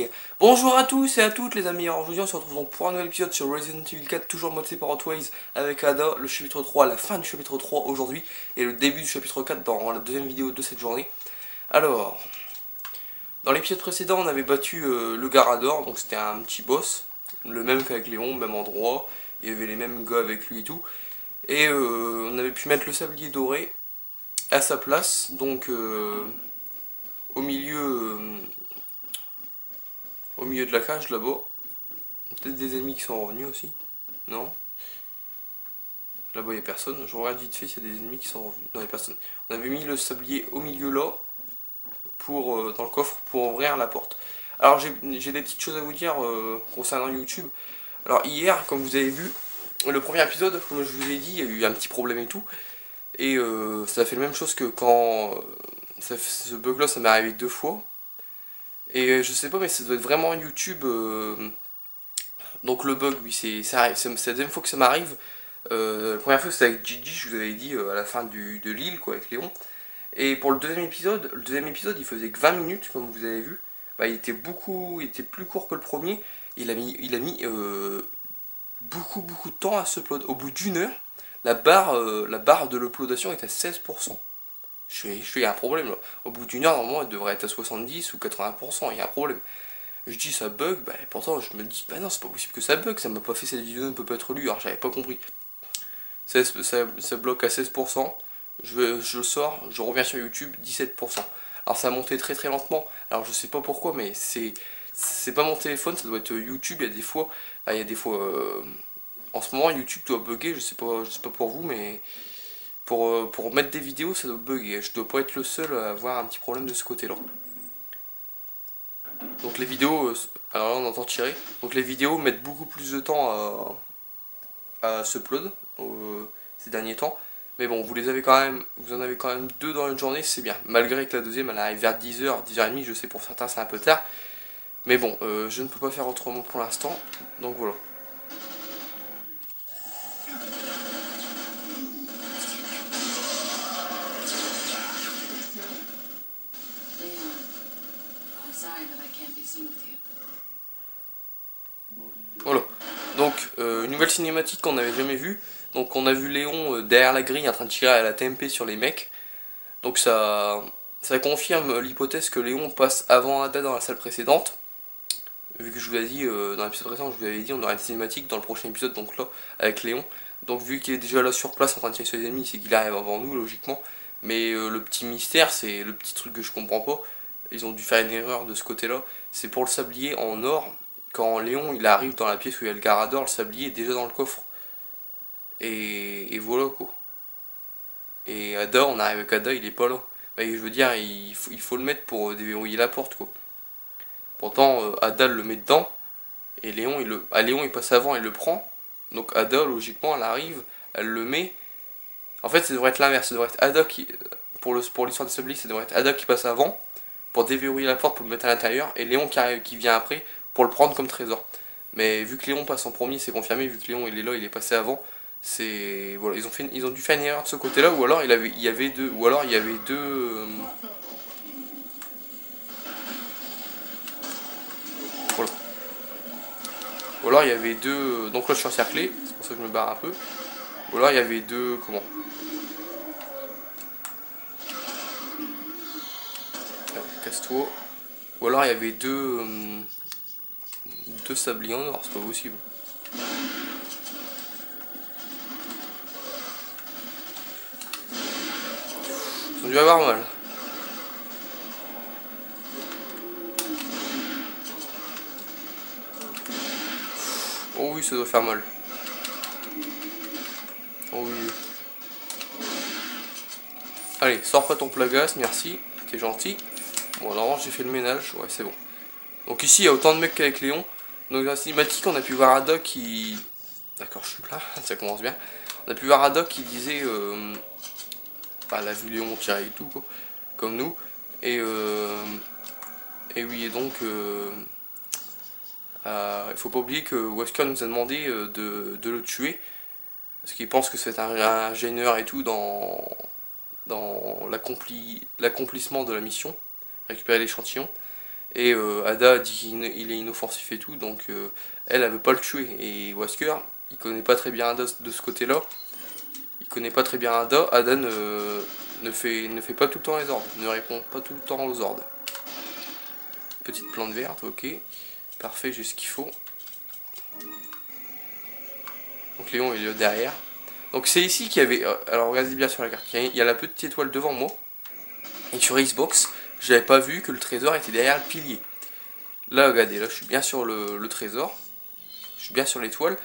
Et bonjour à tous et à toutes les amis, alors aujourd'hui on se retrouve donc pour un nouvel épisode sur Resident Evil 4, toujours en mode Separate Ways avec Ada, le chapitre 3, la fin du chapitre 3 aujourd'hui et le début du chapitre 4 dans la deuxième vidéo de cette journée. Alors, dans l'épisode précédent on avait battu le Garador, donc c'était un petit boss, le même qu'avec Léon, même endroit, il y avait les mêmes gars avec lui et tout, et on avait pu mettre le sablier doré à sa place, donc au milieu... au milieu de la cage là-bas. Peut-être des ennemis qui sont revenus aussi. Non. Là-bas il n'y a personne. Je regarde vite fait s'il y a des ennemis qui sont revenus. Non, il n'y a personne. On avait mis le sablier au milieu là, pour, dans le coffre, pour ouvrir la porte. Alors j'ai des petites choses à vous dire concernant YouTube. Alors hier, comme vous avez vu, le premier épisode, comme je vous ai dit, il y a eu un petit problème et tout. Et ça a fait la même chose que quand ce bug là, ça m'est arrivé 2 fois. Et je sais pas, mais ça doit être vraiment YouTube. Donc le bug, oui, c'est la deuxième fois que ça m'arrive. La première fois c'était avec Gigi, je vous avais dit à la fin de l'île, quoi, avec Léon. Et pour le deuxième épisode il faisait que 20 minutes, comme vous avez vu. Bah, il était plus court que le premier. Il a mis beaucoup de temps à se upload. Au bout d'une heure, la barre de l'uploadation est à 16%. Il y a un problème là. Au bout d'une heure, normalement, elle devrait être à 70 ou 80%. Il y a un problème. Je dis ça bug, bah pourtant je me dis, bah non, c'est pas possible que ça bug, ça m'a pas fait cette vidéo, ne peut pas être lue, alors j'avais pas compris. Ça bloque à 16%, je sors, je reviens sur YouTube, 17%. Alors ça a monté très lentement, alors je sais pas pourquoi, mais c'est pas mon téléphone, ça doit être YouTube, il y a des fois, en ce moment YouTube doit bugger, je sais pas pour vous, mais pour mettre des vidéos ça doit bugger, je dois pas être le seul à avoir un petit problème de ce côté-là. Donc les vidéos, alors là on entend tirer, donc les vidéos mettent beaucoup plus de temps à s'upload ces derniers temps. Mais bon, vous en avez quand même 2 dans une journée, c'est bien. Malgré que la deuxième elle arrive vers 10h, 10h30, je sais pour certains c'est un peu tard. Mais bon, je ne peux pas faire autrement pour l'instant, donc voilà. Voilà. Donc, une nouvelle cinématique qu'on n'avait jamais vue. Donc, on a vu Léon derrière la grille en train de tirer à la TMP sur les mecs. Donc, ça confirme l'hypothèse que Léon passe avant Ada dans la salle précédente. Vu que je vous avais dit, dans l'épisode précédent, je vous avais dit, on aura une cinématique dans le prochain épisode, donc là, avec Léon. Donc, vu qu'il est déjà là sur place en train de tirer sur les ennemis, c'est qu'il arrive avant nous, logiquement. Mais le petit mystère, c'est le petit truc que je comprends pas. Ils ont dû faire une erreur de ce côté-là. C'est pour le sablier en or. Quand Léon il arrive dans la pièce où il y a le Garador, le sablier est déjà dans le coffre. Et voilà quoi. Et Ada, on arrive avec Ada, il est pas là. Bah, je veux dire, il faut le mettre pour déverrouiller la porte quoi. Pourtant, Ada le met dedans. Et Léon il passe avant, il le prend. Donc Ada, logiquement, elle arrive, elle le met. En fait, ça devrait être l'inverse. Ça devrait être Ada qui. Pour l'histoire de sablier, ça devrait être Ada qui passe avant pour déverrouiller la porte pour le mettre à l'intérieur. Et Léon qui vient après pour le prendre comme trésor. Mais vu que Léon passe en premier, c'est confirmé, vu que Léon il est là, il est passé avant. C'est. Voilà, ils ont dû faire une erreur de ce côté-là, ou alors il y avait deux. Ou alors il y avait deux. Voilà. Ou alors il y avait deux. Donc là je suis encerclé, c'est pour ça que je me barre un peu. Ou alors il y avait deux. Comment? Casse-toi. Ou alors il y avait deux sabliers en or, c'est pas possible. Ils ont dû avoir mal. Oh oui, ça doit faire mal. Oh oui. Allez, sors pas ton plagasse, merci. T'es gentil. Bon, alors j'ai fait le ménage, ouais, c'est bon. Donc ici, il y a autant de mecs qu'avec Léon. Donc dans la cinématique, on a pu voir Haddock qui... D'accord, je suis là, ça commence bien. On a pu voir Haddock qui disait... Bah, elle a vu Léon tirer et tout, quoi. Comme nous. Et oui, et donc... il faut pas oublier que Wesker nous a demandé de le tuer. Parce qu'il pense que c'est un gêneur et tout dans l'accomplissement de la mission. Récupérer l'échantillon. Et Ada dit qu'il est inoffensif et tout, donc elle veut pas le tuer. Et Wesker, il connaît pas très bien Ada de ce côté-là. Il connaît pas très bien Ada. Ada ne fait pas tout le temps les ordres, ne répond pas tout le temps aux ordres. Petite plante verte, ok. Parfait, j'ai ce qu'il faut. Donc Léon il est là derrière. Donc c'est ici qu'il y avait... alors regardez bien sur la carte, il y a la petite étoile devant moi. Et sur Xbox, j'avais pas vu que le trésor était derrière le pilier. Là regardez, là je suis bien sur le trésor. Je suis bien sur l'étoile.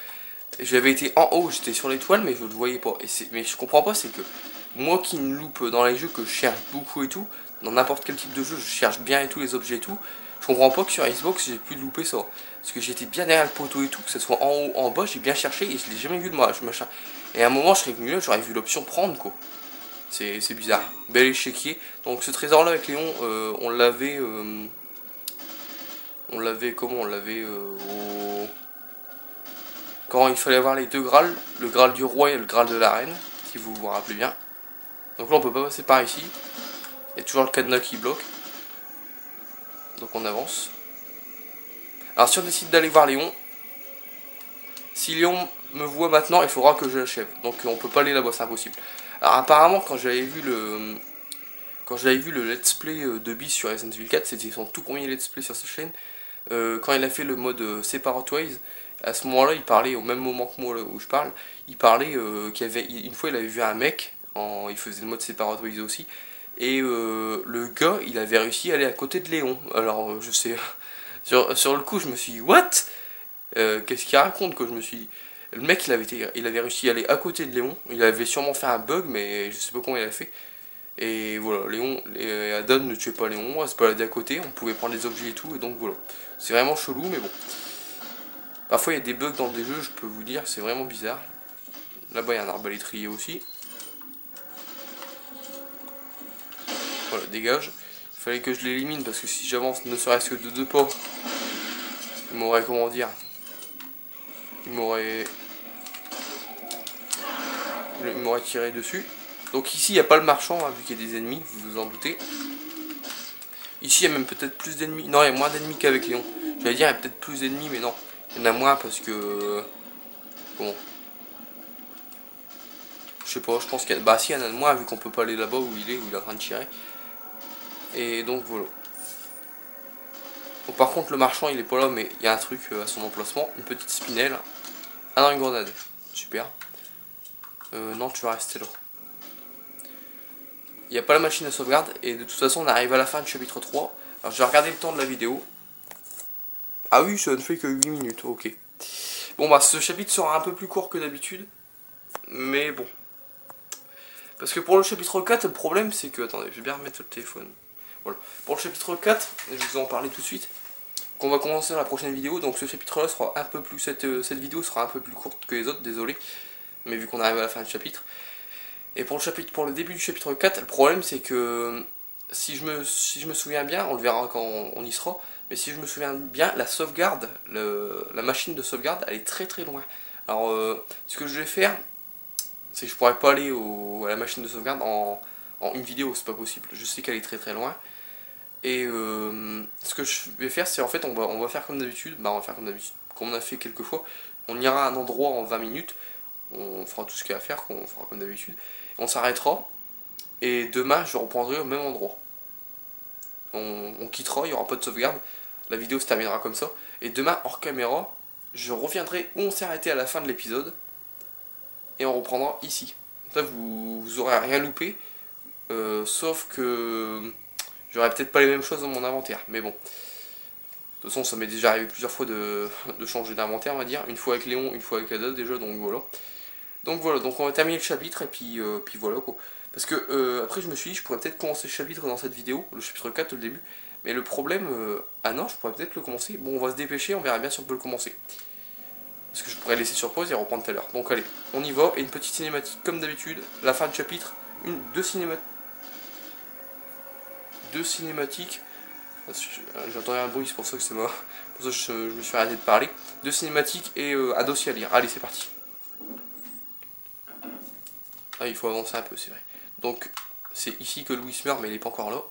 J'avais été en haut, j'étais sur l'étoile, mais je le voyais pas. Mais je comprends pas, c'est que moi qui me loupe dans les jeux, que je cherche beaucoup et tout, dans n'importe quel type de jeu, je cherche bien et tout les objets et tout. Je comprends pas que sur Xbox j'ai pu louper ça. Parce que j'étais bien derrière le poteau et tout, que ce soit en haut, en bas, j'ai bien cherché et je l'ai jamais vu de moi. Et à un moment, je serais venu là, j'aurais vu l'option prendre quoi. C'est bizarre. Bel échiquier. Donc ce trésor là avec Léon, on l'avait. On l'avait comment? On l'avait au. Quand il fallait avoir les deux Graals, le Graal du roi et le Graal de la reine, si vous vous rappelez bien. Donc là on peut pas passer par ici. Il y a toujours le cadenas qui bloque. Donc on avance. Alors si on décide d'aller voir Léon, si Léon me voit maintenant, il faudra que je l'achève. Donc on peut pas aller là-bas, c'est impossible. Alors apparemment quand j'avais vu le let's play de Bis sur Resident Evil 4, c'était son tout premier let's play sur sa chaîne. Quand il a fait le mode Separate Ways, à ce moment-là, il parlait, au même moment que moi là, où je parle, il parlait qu'il y avait, une fois il avait vu un mec, il faisait le mode Separate Ways aussi, et le gars, il avait réussi à aller à côté de Léon. Alors, je sais, sur le coup, je me suis dit, what? Qu'est-ce qu'il raconte que je me suis dit. Le mec, il avait réussi à aller à côté de Léon, il avait sûrement fait un bug, mais je sais pas comment il a fait. Et voilà, Léon, Adam ne tuait pas Léon, elle se baladait à côté, on pouvait prendre les objets et tout, et donc voilà. C'est vraiment chelou, mais bon. Parfois il y a des bugs dans des jeux, je peux vous dire, c'est vraiment bizarre. Là-bas il y a un arbalétrier aussi. Voilà, dégage. Il fallait que je l'élimine parce que si j'avance ne serait-ce que de 2 pas, il m'aurait, comment dire, il m'aurait tiré dessus. Donc ici il n'y a pas le marchand, hein, vu qu'il y a des ennemis, vous vous en doutez. Ici il y a même peut-être plus d'ennemis. Non, il y a moins d'ennemis qu'avec Léon. J'allais dire il y a peut-être plus d'ennemis, mais non. Il y en a moins parce que... Bon. Je sais pas, je pense qu'il y a... Bah si, il y en a de moins vu qu'on peut pas aller là-bas où il est en train de tirer. Et donc voilà. Donc par contre le marchand il est pas là, mais il y a un truc à son emplacement. Une petite spinelle. Ah non, une grenade. Super. Non, tu vas rester là. Il n'y a pas la machine à sauvegarde. Et de toute façon on arrive à la fin du chapitre 3. Alors je vais regarder le temps de la vidéo. Ah oui, ça ne fait que 8 minutes, ok. Bon bah ce chapitre sera un peu plus court que d'habitude. Mais bon. Parce que pour le chapitre 4, le problème c'est que... Attendez, je vais bien remettre le téléphone. Voilà. Pour le chapitre 4, je vais vous en parler tout de suite. Qu'on va commencer dans la prochaine vidéo. Donc ce chapitre là sera un peu plus... Cette vidéo sera un peu plus courte que les autres, désolé. Mais vu qu'on arrive à la fin du chapitre. Et pour le début du chapitre 4, le problème c'est que... Si je me souviens bien, on le verra quand on y sera. Mais si je me souviens bien, la sauvegarde, la machine de sauvegarde, elle est très très loin. Alors ce que je vais faire, c'est que je pourrais pas aller à la machine de sauvegarde en une vidéo, c'est pas possible. Je sais qu'elle est très très loin. Et ce que je vais faire, c'est en fait, on va faire comme d'habitude. Bah, on va faire comme d'habitude, comme on a fait quelques fois. On ira à un endroit en 20 minutes. On fera tout ce qu'il y a à faire, on fera comme d'habitude. On s'arrêtera. Et demain, je reprendrai au même endroit. On quittera, il n'y aura pas de sauvegarde. La vidéo se terminera comme ça. Et demain, hors caméra, je reviendrai où on s'est arrêté à la fin de l'épisode. Et on reprendra ici. Là, vous aurez rien loupé. Sauf que j'aurai peut-être pas les mêmes choses dans mon inventaire. Mais bon. De toute façon, ça m'est déjà arrivé plusieurs fois de changer d'inventaire, on va dire. Une fois avec Léon, une fois avec Ada déjà. Donc voilà. Donc on va terminer le chapitre. Et puis voilà quoi. Parce que après, je me suis dit, je pourrais peut-être commencer le chapitre dans cette vidéo. Le chapitre 4 au début. Mais le problème... ah non, je pourrais peut-être le commencer. Bon, on va se dépêcher. On verra bien si on peut le commencer. Parce que je pourrais laisser sur pause et reprendre tout à l'heure. Donc allez, on y va. Et une petite cinématique comme d'habitude. La fin du chapitre. Deux cinématiques. J'entendais un bruit, c'est pour ça que c'est moi. Pour ça que je me suis arrêté de parler. Deux cinématiques et un dossier à lire. Allez, c'est parti. Ah, il faut avancer un peu, c'est vrai. Donc, c'est ici que Louis meurt, mais il n'est pas encore là.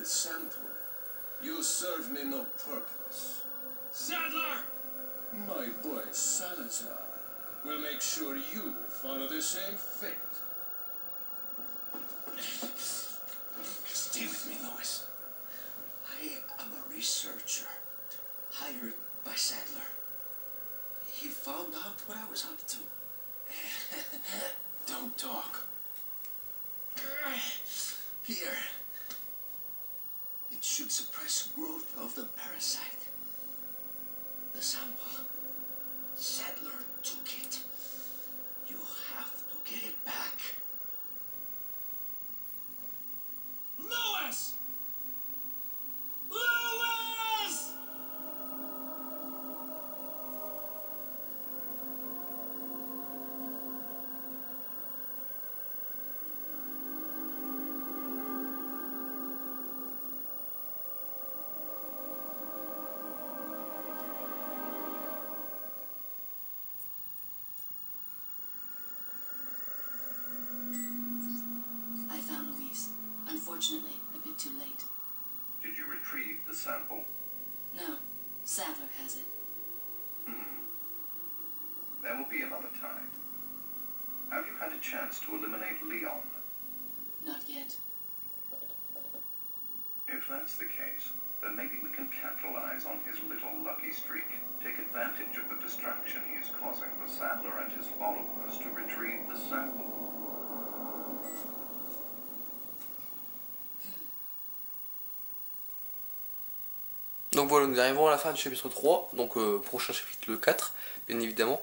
sample, you serve me no purpose. Sadler! My boy Salazar will make sure you follow the same fate. Stay with me, Lois. I am a researcher hired by Sadler. He found out what I was up to. Don't talk. Here. It should suppress growth of the parasite. The sample. Sadler took it. You have to get it back. Lois! Lois! I found Louise. Unfortunately, a bit too late. Did you retrieve the sample? No, Sadler has it. There will be another time. Have you had a chance to eliminate Leon? Not yet. If that's the case, then maybe we can capitalize on his little lucky streak. Take advantage of the distraction he is causing for Sadler and his followers to retrieve the sample. Donc voilà, nous arrivons à la fin du chapitre 3, donc prochain chapitre le 4, bien évidemment.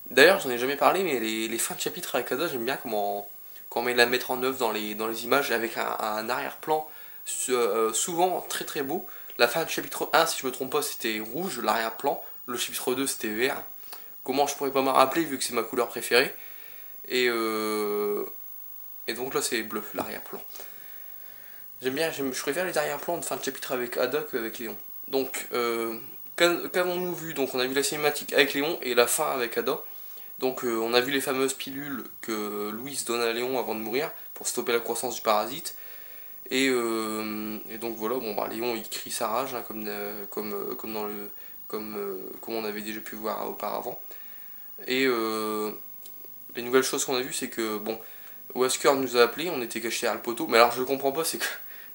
D'ailleurs, j'en ai jamais parlé, mais les fins de chapitre avec Ada, j'aime bien comment on met la mettre en œuvre dans les images, avec un arrière-plan souvent très très beau. La fin du chapitre 1, si je me trompe pas, c'était rouge, l'arrière-plan. Le chapitre 2, c'était vert. Comment je pourrais pas me rappeler, vu que c'est ma couleur préférée. Et donc là, c'est bleu, l'arrière-plan. J'aime bien, je préfère les arrière-plans de fin de chapitre avec Ada qu'avec Léon. Donc, qu'avons-nous vu? Donc, on a vu la cinématique avec Léon et la fin avec Ada. Donc, on a vu les fameuses pilules que Louise donne à Léon avant de mourir pour stopper la croissance du parasite. Et donc voilà, bon bah Léon il crie sa rage hein, comme on avait déjà pu voir auparavant. Et les nouvelles choses qu'on a vues, c'est que bon, Wesker nous a appelé, on était cachés derrière le poteau. Mais alors je comprends pas, c'est que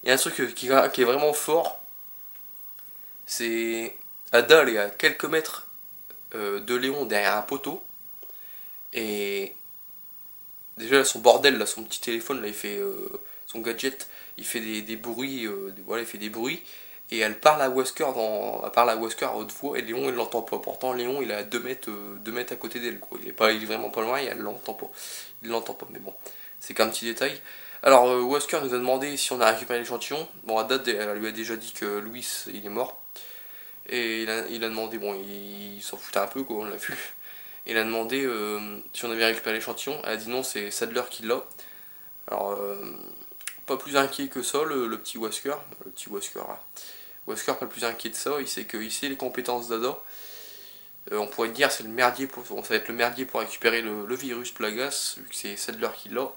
il y a un truc qui est vraiment fort. C'est Ada, elle est à quelques mètres de Léon derrière un poteau. Et déjà son bordel, là, son petit téléphone, là, il fait son gadget, il fait des bruits, voilà, il fait des bruits. Et elle parle à Wesker à haute voix et Léon il l'entend pas. Pourtant Léon il est à 2 mètres à côté d'elle, quoi. Il est vraiment pas loin et elle l'entend pas. Il l'entend pas, mais bon, c'est qu'un petit détail. Alors Wesker nous a demandé si on a récupéré l'échantillon. Bon, Ada elle lui a déjà dit que Louis il est mort. Et il a demandé, bon il s'en foutait un peu quoi, on l'a vu. Il a demandé si on avait récupéré l'échantillon. Elle a dit non, c'est Sadler qui l'a. Alors pas plus inquiet que ça, le petit Wesker. Le petit Wesker là. Wesker pas plus inquiet de ça, il sait les compétences d'Ada. On pourrait dire c'est le merdier ça va être le merdier pour récupérer le virus Plagas, vu que c'est Sadler qui l'a.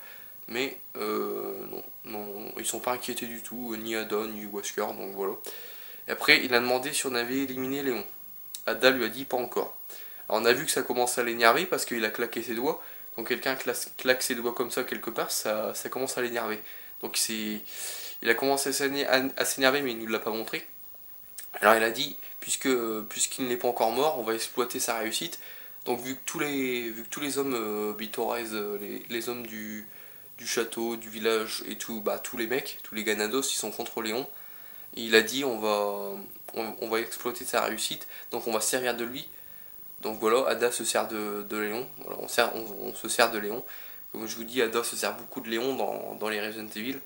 Mais non, ils sont pas inquiétés du tout, ni Ada ni Wesker, donc voilà. Et après il a demandé si on avait éliminé Léon. Ada lui a dit pas encore. Alors on a vu que ça commence à l'énerver parce qu'il a claqué ses doigts. Quand quelqu'un claque ses doigts comme ça quelque part, ça commence à l'énerver. Donc il a commencé à s'énerver, mais il ne nous l'a pas montré. Alors il a dit, puisqu'il n'est pas encore mort, on va exploiter sa réussite. Donc vu que tous les hommes Bitores, les hommes du château, du village et tout, bah tous les mecs, tous les Ganados, ils sont contre Léon. Il a dit on va exploiter sa réussite, donc on va se servir de lui. Donc voilà, Ada se sert de Léon, voilà, on se sert de Léon. Comme je vous dis, Ada se sert beaucoup de Léon dans les Resident Evil.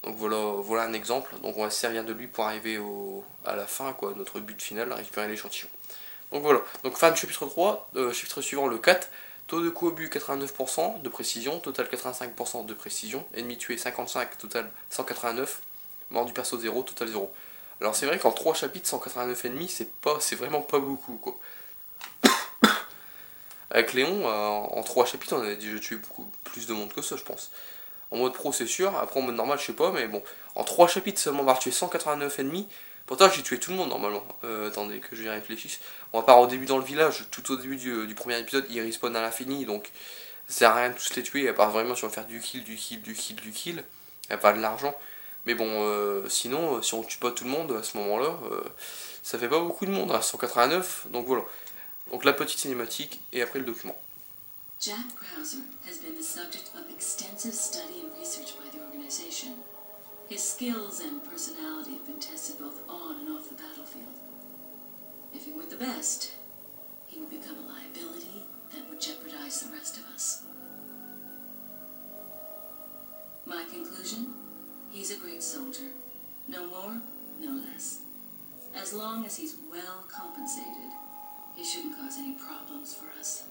Donc voilà un exemple. Donc on va se servir de lui pour arriver à la fin, quoi, notre but final, à récupérer l'échantillon. Donc voilà, donc fin de chapitre 3, chapitre suivant le 4. Taux de coup au but 89% de précision, total 85% de précision, ennemi tué 55, total 189, mort du perso 0, total 0. Alors c'est vrai qu'en 3 chapitres, 189 ennemis, c'est vraiment pas beaucoup, quoi. Avec Léon, en 3 chapitres, on a déjà tué beaucoup plus de monde que ça, je pense. En mode pro c'est sûr, après en mode normal je sais pas, mais bon, en 3 chapitres seulement on va tuer 189 ennemis. Pourtant j'ai tué tout le monde normalement. Attendez que je y réfléchisse. Bon, à part au début dans le village, tout au début du premier épisode, ils respawnent à l'infini, donc ça sert à rien de tous les tuer, à part vraiment si on veut faire du kill, et pas de l'argent. Mais bon, sinon, si on tue pas tout le monde à ce moment-là, ça fait pas beaucoup de monde, hein, 189, donc voilà. Donc la petite cinématique, et après le document. Jack Krauser has been the subject of extensive study and research by the organization. His skills and personality have been tested both on and off the battlefield. If he were the best, he would become a liability that would jeopardize the rest of us. My conclusion? He's a great soldier. No more, no less. As long as he's well compensated, he shouldn't cause any problems for us.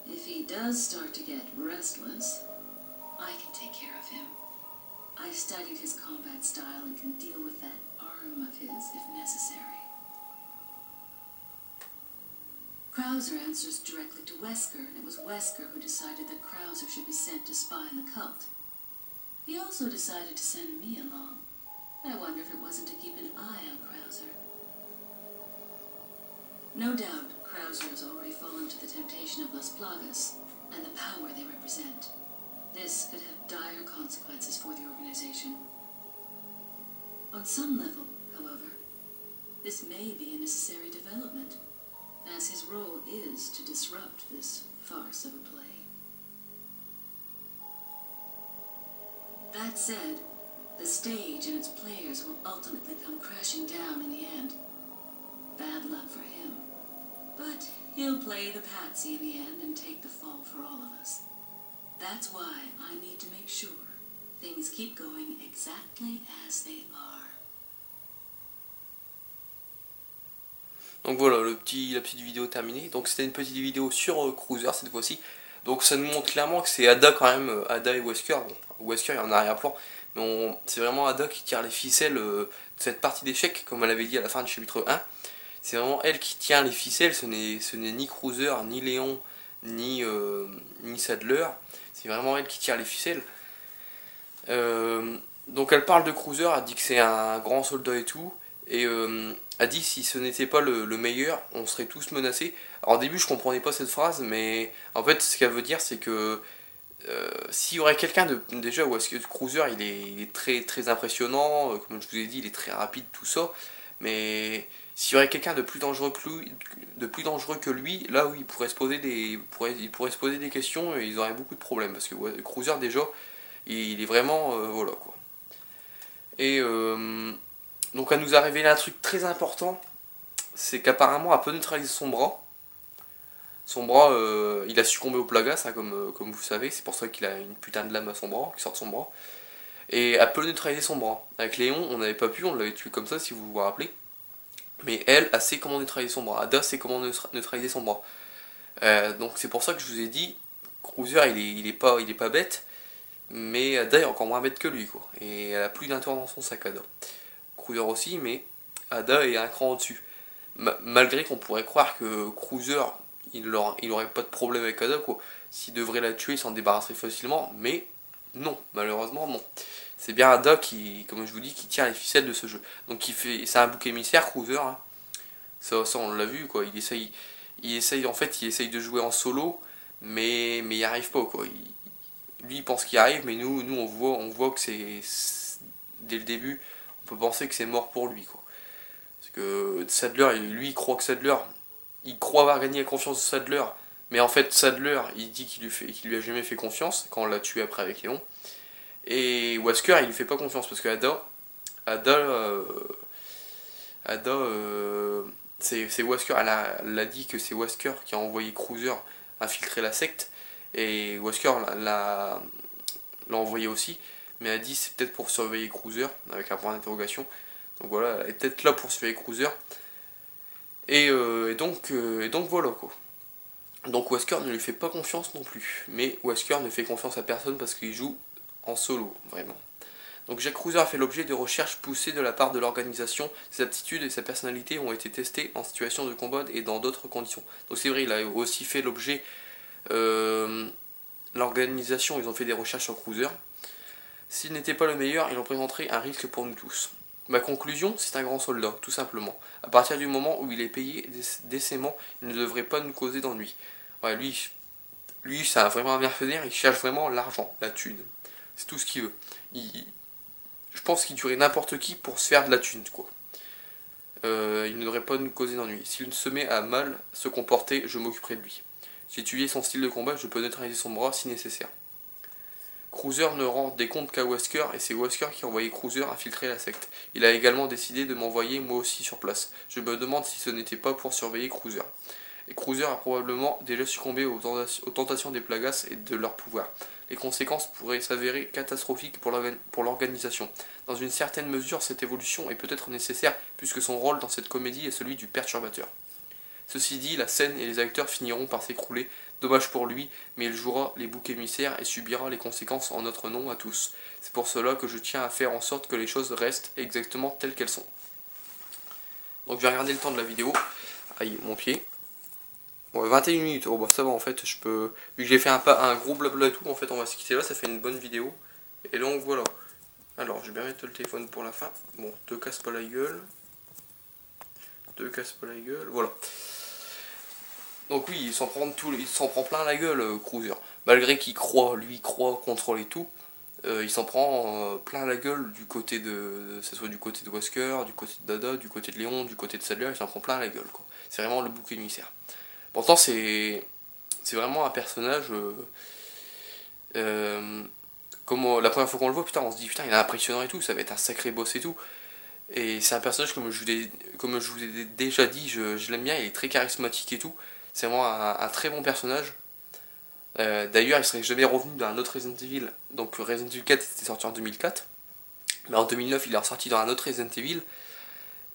If he does start to get restless, I can take care of him. I've studied his combat style and can deal with that arm of his if necessary. Krauser answers directly to Wesker, and it was Wesker who decided that Krauser should be sent to spy on the cult. He also decided to send me along. I wonder if it wasn't to keep an eye on Krauser. No doubt, Krauser has already fallen to the temptation of Las Plagas and the power they represent. This could have dire consequences for the organization. On some level, however, this may be a necessary development, as his role is to disrupt this farce of a play. That said, the stage and its players will ultimately come crashing down in the end. Bad luck for him. But he'll play the patsy in the end and take the fall for all of us. That's why I need to make sure things keep going exactly as they are. Donc voilà, la petite vidéo terminée. Donc c'était une petite vidéo sur Krauser cette fois-ci. Donc ça nous montre clairement que c'est Ada quand même, Ada et Wesker. Bon, Wesker il est en arrière-plan, mais c'est vraiment Ada qui tire les ficelles de cette partie d'échecs, comme elle avait dit à la fin du chapitre 1. C'est vraiment elle qui tient les ficelles, ce n'est ni Krauser, ni Léon, ni Sadler. C'est vraiment elle qui tire les ficelles. Donc elle parle de Krauser, elle dit que c'est un grand soldat et tout. Et elle dit si ce n'était pas le meilleur, on serait tous menacés. Alors au début je comprenais pas cette phrase, mais en fait ce qu'elle veut dire c'est que s'il y aurait quelqu'un de... Déjà, Krauser il est très, très impressionnant, comme je vous ai dit il est très rapide tout ça. Mais s'il y aurait quelqu'un de plus dangereux que lui, là oui il pourrait se poser des questions et ils auraient beaucoup de problèmes. Parce que Krauser déjà, il est vraiment... voilà quoi. Et... donc elle nous a révélé un truc très important, c'est qu'apparemment elle peut neutraliser son bras. Son bras, il a succombé au plagas, hein, comme vous savez, c'est pour ça qu'il a une putain de lame à son bras, qui sort de son bras. Et elle peut neutraliser son bras. Avec Léon, on n'avait pas pu, on l'avait tué comme ça si vous vous rappelez. Mais elle sait comment neutraliser son bras, Ada sait comment neutraliser son bras. Donc c'est pour ça que je vous ai dit, Krauser il est pas bête, mais Ada est encore moins bête que lui quoi. Et elle a plus d'un tour dans son sac Ada. Krauser aussi, mais Ada est un cran au-dessus. Malgré qu'on pourrait croire que Krauser, il aurait pas de problème avec Ada, quoi. S'il devrait la tuer, il s'en débarrasserait facilement, mais non, malheureusement non. C'est bien Ada qui, comme je vous dis, qui tient les ficelles de ce jeu. Donc c'est un bouc émissaire, Krauser, hein. Ça on l'a vu, quoi. Il essaye de jouer en solo, mais il n'y arrive pas, quoi. Lui il pense qu'il arrive, mais nous on voit que c'est dès le début. On peut penser que c'est mort pour lui quoi. Parce que Sadler, lui il croit que Sadler, il croit avoir gagné la confiance de Sadler, mais en fait Sadler il dit qu'il lui a jamais fait confiance quand on l'a tué après avec Léon. Et Wesker il lui fait pas confiance parce que c'est Wesker, elle a dit que c'est Wesker qui a envoyé Krauser infiltrer la secte et Wesker l'a envoyé aussi. Mais elle a dit c'est peut-être pour surveiller Krauser, avec un point d'interrogation. Donc voilà, elle est peut-être là pour surveiller Krauser. Et donc voilà quoi. Donc Wesker ne lui fait pas confiance non plus. Mais Wesker ne fait confiance à personne parce qu'il joue en solo, vraiment. Donc Jack Krauser a fait l'objet de recherches poussées de la part de l'organisation. Ses aptitudes et sa personnalité ont été testées en situation de combat et dans d'autres conditions. Donc c'est vrai, il a aussi fait l'objet... l'organisation, ils ont fait des recherches sur Krauser. S'il n'était pas le meilleur, il représenterait un risque pour nous tous. Ma conclusion, c'est un grand soldat, tout simplement. À partir du moment où il est payé décemment, il ne devrait pas nous causer d'ennui. Ouais, lui c'est vraiment un mercenaire, il cherche vraiment l'argent, la thune. C'est tout ce qu'il veut. Je pense qu'il tuerait n'importe qui pour se faire de la thune, quoi. Il ne devrait pas nous causer d'ennui. S'il se met à mal se comporter, je m'occuperai de lui. J'ai étudié son style de combat, je peux neutraliser son bras si nécessaire. Cruiser ne rend des comptes qu'à Wesker, et c'est Wesker qui a envoyé Cruiser infiltrer la secte. Il a également décidé de m'envoyer moi aussi sur place. Je me demande si ce n'était pas pour surveiller Cruiser. Et Cruiser a probablement déjà succombé aux tentations des Plagas et de leur pouvoir. Les conséquences pourraient s'avérer catastrophiques pour l'organisation. Dans une certaine mesure, cette évolution est peut-être nécessaire, puisque son rôle dans cette comédie est celui du perturbateur. Ceci dit, la scène et les acteurs finiront par s'écrouler. Dommage pour lui, mais il jouera les boucs émissaires et subira les conséquences en notre nom à tous. C'est pour cela que je tiens à faire en sorte que les choses restent exactement telles qu'elles sont. Donc je vais regarder le temps de la vidéo. Aïe, mon pied. Bon, 21 minutes, oh bah ça va en fait, je peux... Vu que j'ai fait un gros blabla et tout, en fait on va se quitter là, ça fait une bonne vidéo. Et donc voilà. Alors, je vais bien mettre le téléphone pour la fin. Bon, te casse pas la gueule. Voilà. Donc oui, il s'en prend plein la gueule, Cruiser. Malgré qu'il croit contrôler tout, il s'en prend plein la gueule du côté de... Que ce soit du côté de Wesker, du côté de Dada, du côté de Léon, du côté de Sadler, il s'en prend plein la gueule, quoi. C'est vraiment le bouc émissaire. Pourtant, c'est vraiment un personnage... comme la première fois qu'on le voit, putain, on se dit, putain, il est impressionnant et tout, ça va être un sacré boss et tout. Et c'est un personnage, comme je vous ai déjà dit, je l'aime bien, il est très charismatique et tout. C'est vraiment un très bon personnage. D'ailleurs, il serait jamais revenu dans un autre Resident Evil. Donc Resident Evil 4 était sorti en 2004. Mais en 2009, il est ressorti dans un autre Resident Evil.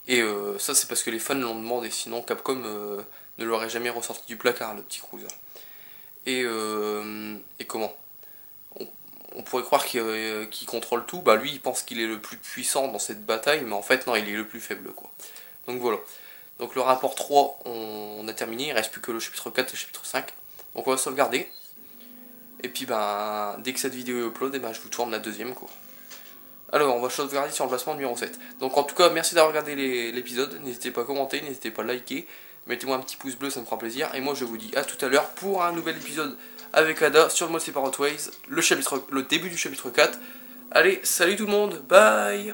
Et ça, c'est parce que les fans l'ont demandé. Sinon, Capcom ne l'aurait jamais ressorti du placard, le petit Cruiser. Et comment on pourrait croire qu'il contrôle tout. Bah lui, il pense qu'il est le plus puissant dans cette bataille. Mais en fait, non, il est le plus faible, quoi. Donc voilà. Donc le rapport 3, on a terminé, il reste plus que le chapitre 4 et le chapitre 5. Donc on va sauvegarder. Et puis ben, dès que cette vidéo est upload, ben, je vous tourne la deuxième, quoi. Alors on va sauvegarder sur le placement numéro 7. Donc en tout cas, merci d'avoir regardé l'épisode. N'hésitez pas à commenter, n'hésitez pas à liker. Mettez-moi un petit pouce bleu, ça me fera plaisir. Et moi je vous dis à tout à l'heure pour un nouvel épisode avec Ada sur le mode Separate Ways, le début du chapitre 4. Allez, salut tout le monde, bye.